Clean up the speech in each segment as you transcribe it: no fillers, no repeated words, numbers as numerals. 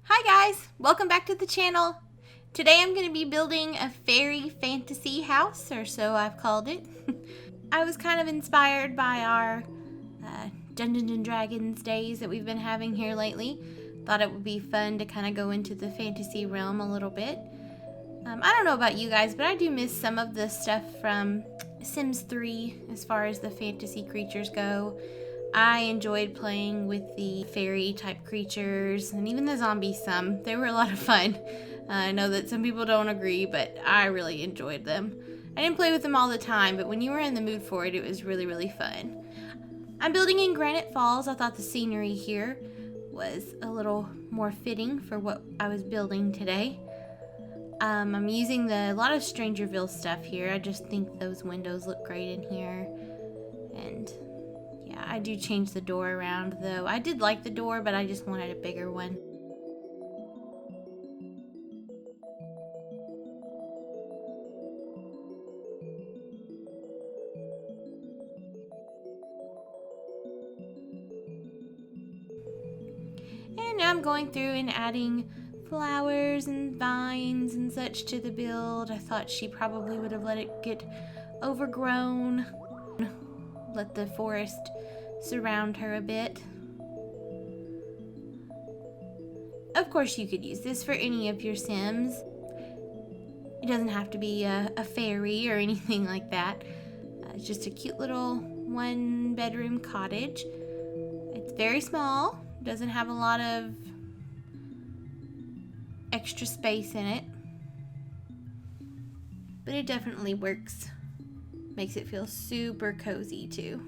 Hi guys, welcome back to the channel. Today I'm going to be building a fairy fantasy house, or so I've called it. I was kind of inspired by our Dungeons and Dragons days that we've been having here lately. Thought it would be fun to kind of go into the fantasy realm a little bit. I don't know about you guys, but I do miss some of the stuff from Sims 3 as far as the fantasy creatures go. I enjoyed playing with the fairy type creatures and even the zombies some. They were a lot of fun. I know that some people don't agree, but I really enjoyed them. I didn't play with them all the time, but when you were in the mood for it, it was really, really fun. I'm building in Granite Falls. I thought the scenery here was a little more fitting for what I was building today. I'm using a lot of Strangerville stuff here. I just think those windows look great in here. And yeah, I do change the door around though. I did like the door, but I just wanted a bigger one. And now I'm going through and adding flowers and vines and such to the build. I thought she probably would have let it get overgrown. Let the forest surround her a bit. Of course, you could use this for any of your Sims. It doesn't have to be a fairy or anything like that. It's just a cute little one-bedroom cottage. It's very small. Doesn't have a lot of extra space in it. But it definitely works. Makes it feel super cozy too.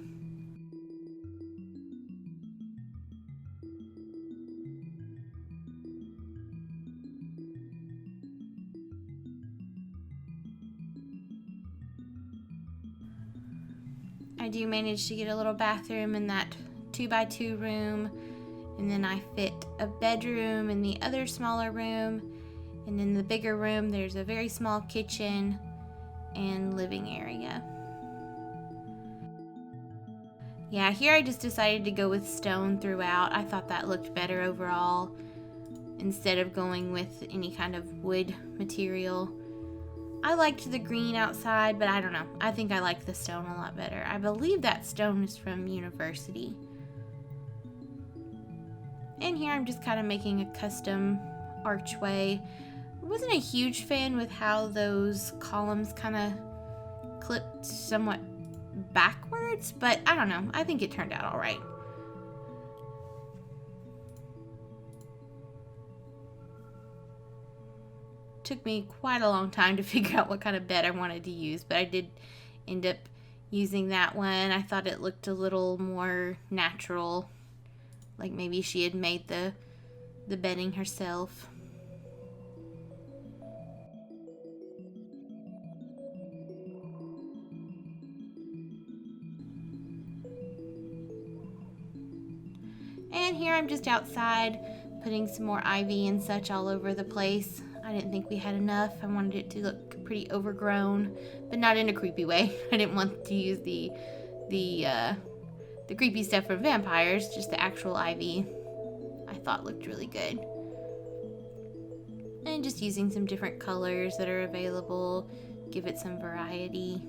I do manage to get a little bathroom in that 2x2 room, and then I fit a bedroom in the other smaller room, and in the bigger room there's a very small kitchen and living area. Yeah, here I just decided to go with stone throughout. I thought that looked better overall instead of going with any kind of wood material. I liked the green outside, but I don't know. I think I like the stone a lot better. I believe that stone is from University. And here I'm just kind of making a custom archway. I wasn't a huge fan with how those columns kind of clipped somewhat backwards, but I don't know. I think it turned out all right. Took me quite a long time to figure out what kind of bed I wanted to use, but I did end up using that one. I thought it looked a little more natural, like maybe she had made the bedding herself. And here I'm just outside putting some more ivy and such all over the place. I didn't think we had enough. I wanted it to look pretty overgrown, but not in a creepy way. I didn't want to use the creepy stuff from vampires, just the actual ivy I thought looked really good. And just using some different colors that are available, give it some variety.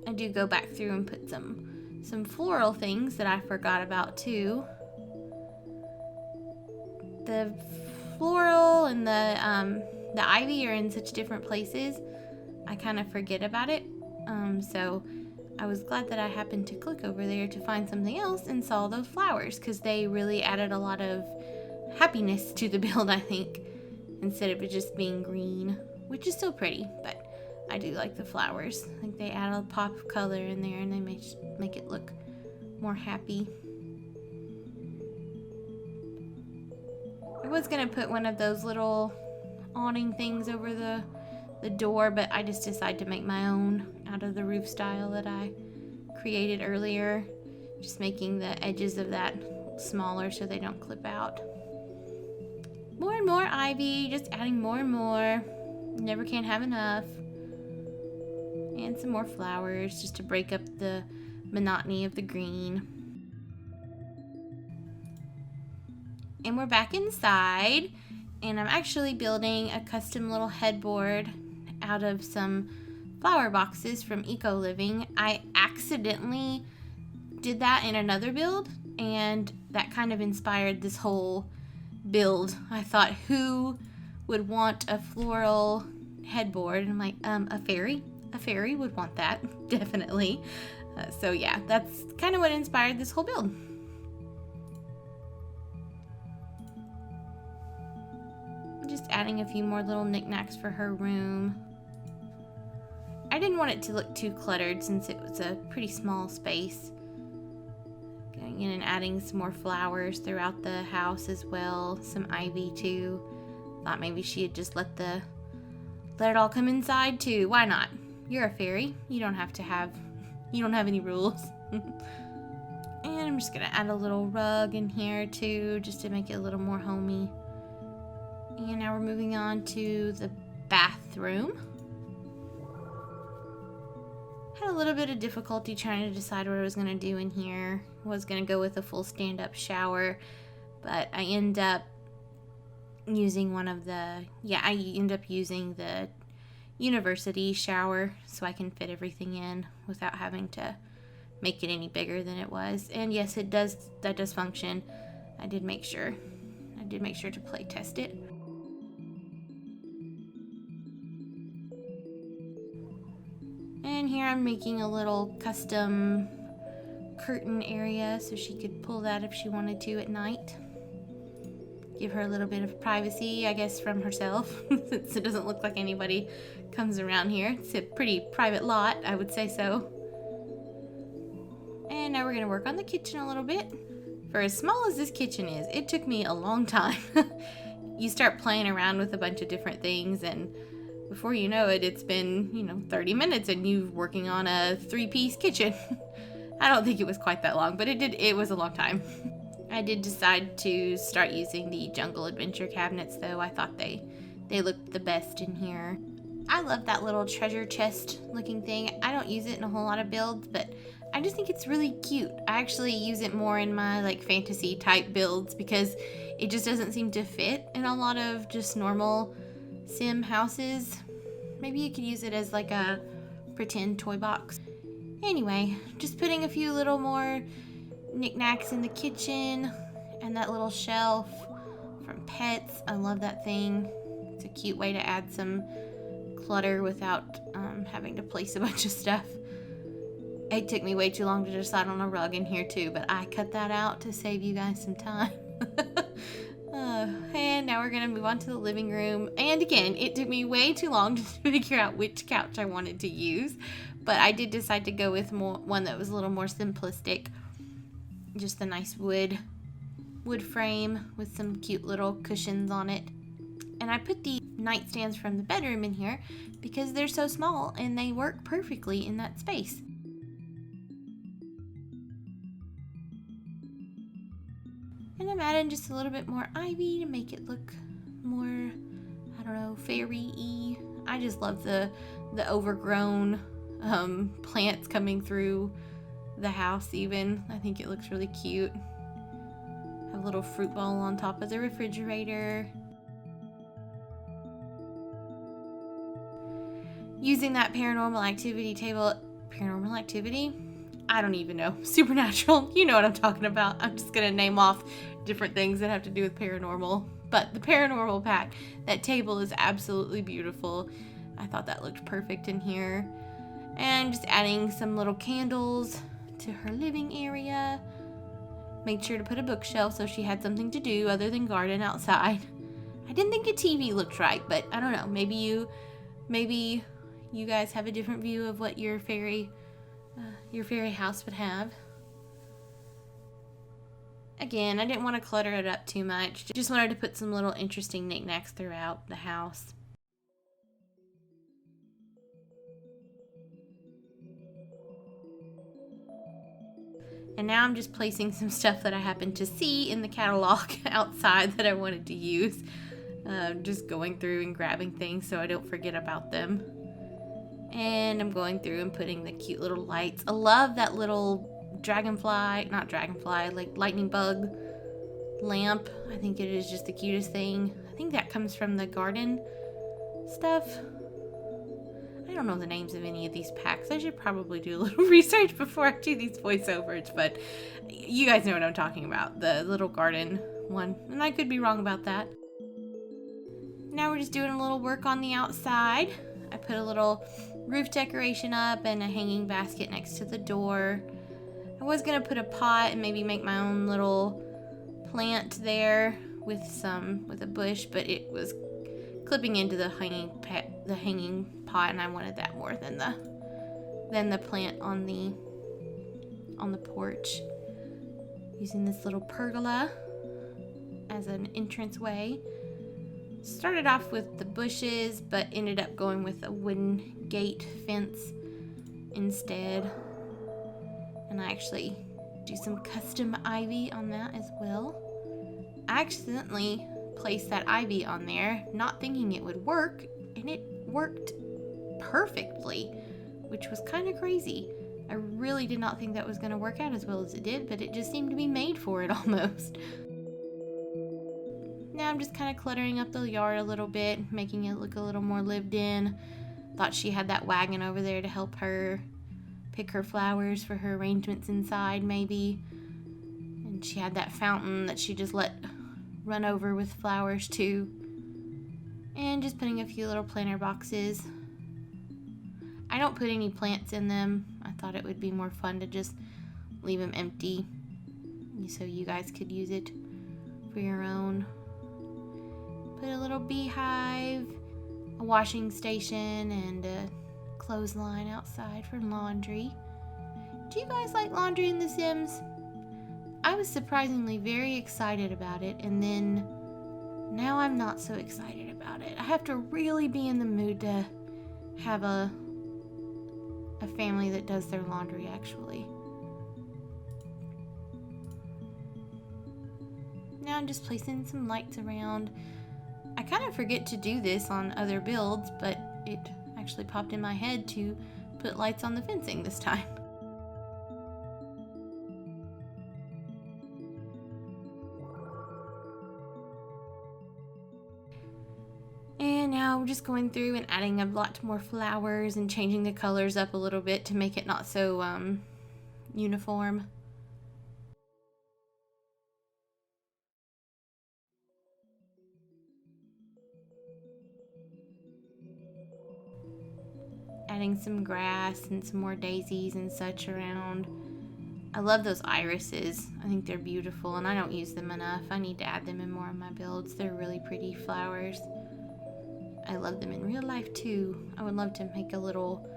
I do go back through and put some floral things that I forgot about too. The floral and the ivy are in such different places, I kind of forget about it. So I was glad that I happened to click over there to find something else and saw those flowers, because they really added a lot of happiness to the build, I think, instead of it just being green, which is still pretty, but I do like the flowers. I think they add a pop of color in there and they make it look more happy. I was gonna put one of those little awning things over the door, but I just decided to make my own out of the roof style that I created earlier, just making the edges of that smaller so they don't clip out. More and more ivy, just adding more and more. Never can have enough. And some more flowers just to break up the monotony of the green. And we're back inside, and I'm actually building a custom little headboard out of some flower boxes from Eco Living. I accidentally did that in another build, and that kind of inspired this whole build. I thought, who would want a floral headboard? And I'm like, a fairy? A fairy would want that, definitely. So yeah, that's kind of what inspired this whole build. Just adding a few more little knickknacks for her room. I didn't want it to look too cluttered since it was a pretty small space. Going in and adding some more flowers throughout the house as well. Some ivy too. Thought maybe she had just let it all come inside too. Why not? You're a fairy. You don't have any rules. And I'm just gonna add a little rug in here too, just to make it a little more homey. And now we're moving on to the bathroom. Had a little bit of difficulty trying to decide what I was going to do in here. I was going to go with a full stand-up shower, but I end up using using the university shower so I can fit everything in without having to make it any bigger than it was. And yes, that does function. I did make sure to play test it. And here I'm making a little custom curtain area so she could pull that if she wanted to at night. Give her a little bit of privacy, I guess, from herself, since it doesn't look like anybody comes around here. It's a pretty private lot, I would say so. And now we're going to work on the kitchen a little bit. For as small as this kitchen is, it took me a long time. You start playing around with a bunch of different things, and before you know it, it's been, 30 minutes and you working on a 3-piece kitchen. I don't think it was quite that long, but it was a long time. I did decide to start using the Jungle Adventure cabinets though. I thought they looked the best in here. I love that little treasure chest looking thing. I don't use it in a whole lot of builds, but I just think it's really cute. I actually use it more in my fantasy type builds because it just doesn't seem to fit in a lot of just normal sim houses. Maybe you could use it as a pretend toy box. Anyway, just putting a few little more knickknacks in the kitchen, and that little shelf from Pets. I love that thing. It's a cute way to add some clutter without having to place a bunch of stuff. It took me way too long to decide on a rug in here too, but I cut that out to save you guys some time. And now we're gonna move on to the living room. And again, it took me way too long to figure out which couch I wanted to use, but I did decide to go with one that was a little more simplistic. Just a nice wood frame with some cute little cushions on it. And I put the nightstands from the bedroom in here because they're so small and they work perfectly in that space. And I'm adding just a little bit more ivy to make it look more, fairy-y. I just love the overgrown plants coming through the house even. I think it looks really cute. Have a little fruit bowl on top of the refrigerator. Using that paranormal activity table. Paranormal activity? I don't even know. Supernatural. You know what I'm talking about. I'm just going to name off different things that have to do with paranormal. But the paranormal pack, that table is absolutely beautiful. I thought that looked perfect in here. And just adding some little candles to her living area. Made sure to put a bookshelf so she had something to do other than garden outside. I didn't think a TV looked right, but I don't know. Maybe you guys have a different view of what your fairy house would have. Again, I didn't want to clutter it up too much. Just wanted to put some little interesting knickknacks throughout the house. And now I'm just placing some stuff that I happened to see in the catalog outside that I wanted to use. Just going through and grabbing things so I don't forget about them. And I'm going through and putting the cute little lights. I love that little lightning bug lamp. I think it is just the cutest thing. I think that comes from the garden stuff. I don't know the names of any of these packs. I should probably do a little research before I do these voiceovers, but you guys know what I'm talking about. The little garden one. And I could be wrong about that. Now we're just doing a little work on the outside. I put a little roof decoration up and a hanging basket next to the door. I was gonna put a pot and maybe make my own little plant there with a bush, but it was clipping into the hanging pot, and I wanted that more than the plant on the porch. Using this little pergola as an entranceway. Started off with the bushes, but ended up going with a wooden gate fence instead. And I actually do some custom ivy on that as well. I accidentally placed that ivy on there, not thinking it would work, and it worked perfectly, which was kind of crazy. I really did not think that was going to work out as well as it did, but it just seemed to be made for it almost. Now I'm just kind of cluttering up the yard a little bit, making it look a little more lived in. Thought she had that wagon over there to help her pick her flowers for her arrangements inside, maybe. And she had that fountain that she just let run over with flowers too. And just putting a few little planter boxes. I don't put any plants in them. I thought it would be more fun to just leave them empty so you guys could use it for your own. Put a little beehive, a washing station, and a clothesline outside for laundry. Do you guys like laundry in The Sims? I was surprisingly very excited about it, and then now I'm not so excited about it. I have to really be in the mood to have a family that does their laundry, actually. Now I'm just placing some lights around. I kind of forget to do this on other builds, but it actually popped in my head to put lights on the fencing this time. And now I'm just going through and adding a lot more flowers and changing the colors up a little bit to make it not so uniform. Adding some grass and some more daisies and such around. I love those irises. I think they're beautiful, and I don't use them enough. I need to add them in more of my builds. They're really pretty flowers. I love them in real life too. I would love to make a little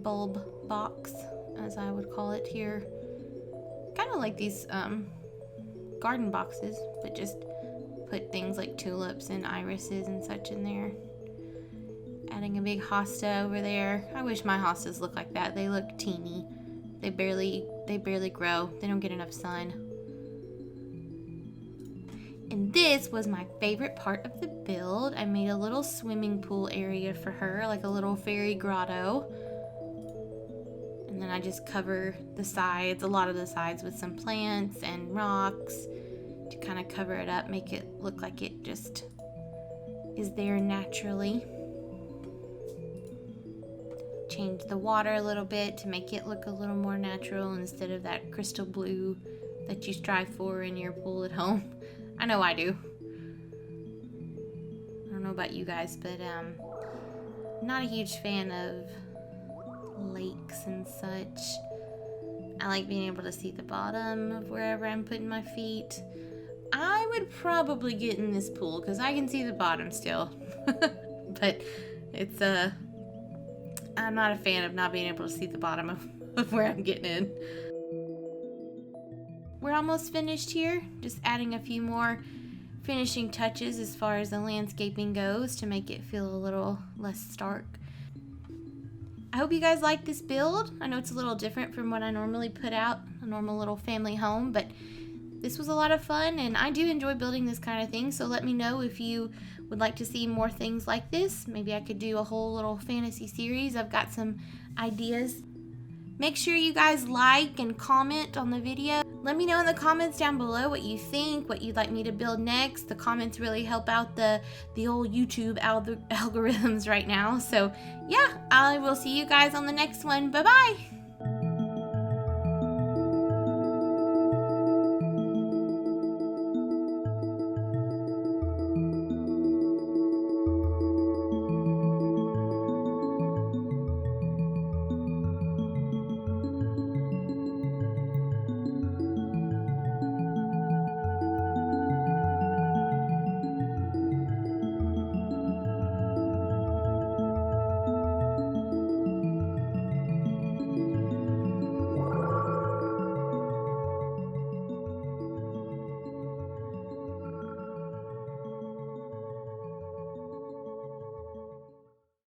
bulb box, as I would call it here. Kind of like these garden boxes, but just put things like tulips and irises and such in there. Adding a big hosta over there. I wish my hostas looked like that. They look teeny. They barely grow. They don't get enough sun. And this was my favorite part of the build. I made a little swimming pool area for her, like a little fairy grotto. And then I just cover the sides, a lot of the sides, with some plants and rocks to kind of cover it up, make it look like it just is there naturally. Change the water a little bit to make it look a little more natural instead of that crystal blue that you strive for in your pool at home. I know I do. I don't know about you guys, but not a huge fan of lakes and such. I like being able to see the bottom of wherever I'm putting my feet. I would probably get in this pool because I can see the bottom still. But it's I'm not a fan of not being able to see the bottom of where I'm getting in. We're almost finished here. Just adding a few more finishing touches as far as the landscaping goes to make it feel a little less stark. I hope you guys like this build. I know it's a little different from what I normally put out, a normal little family home, but this was a lot of fun, and I do enjoy building this kind of thing, so let me know if you would like to see more things like this. Maybe I could do a whole little fantasy series. I've got some ideas. Make sure you guys like and comment on the video. Let me know in the comments down below what you think, what you'd like me to build next. The comments really help out the old YouTube algorithms right now. So yeah, I will see you guys on the next one. Bye-bye.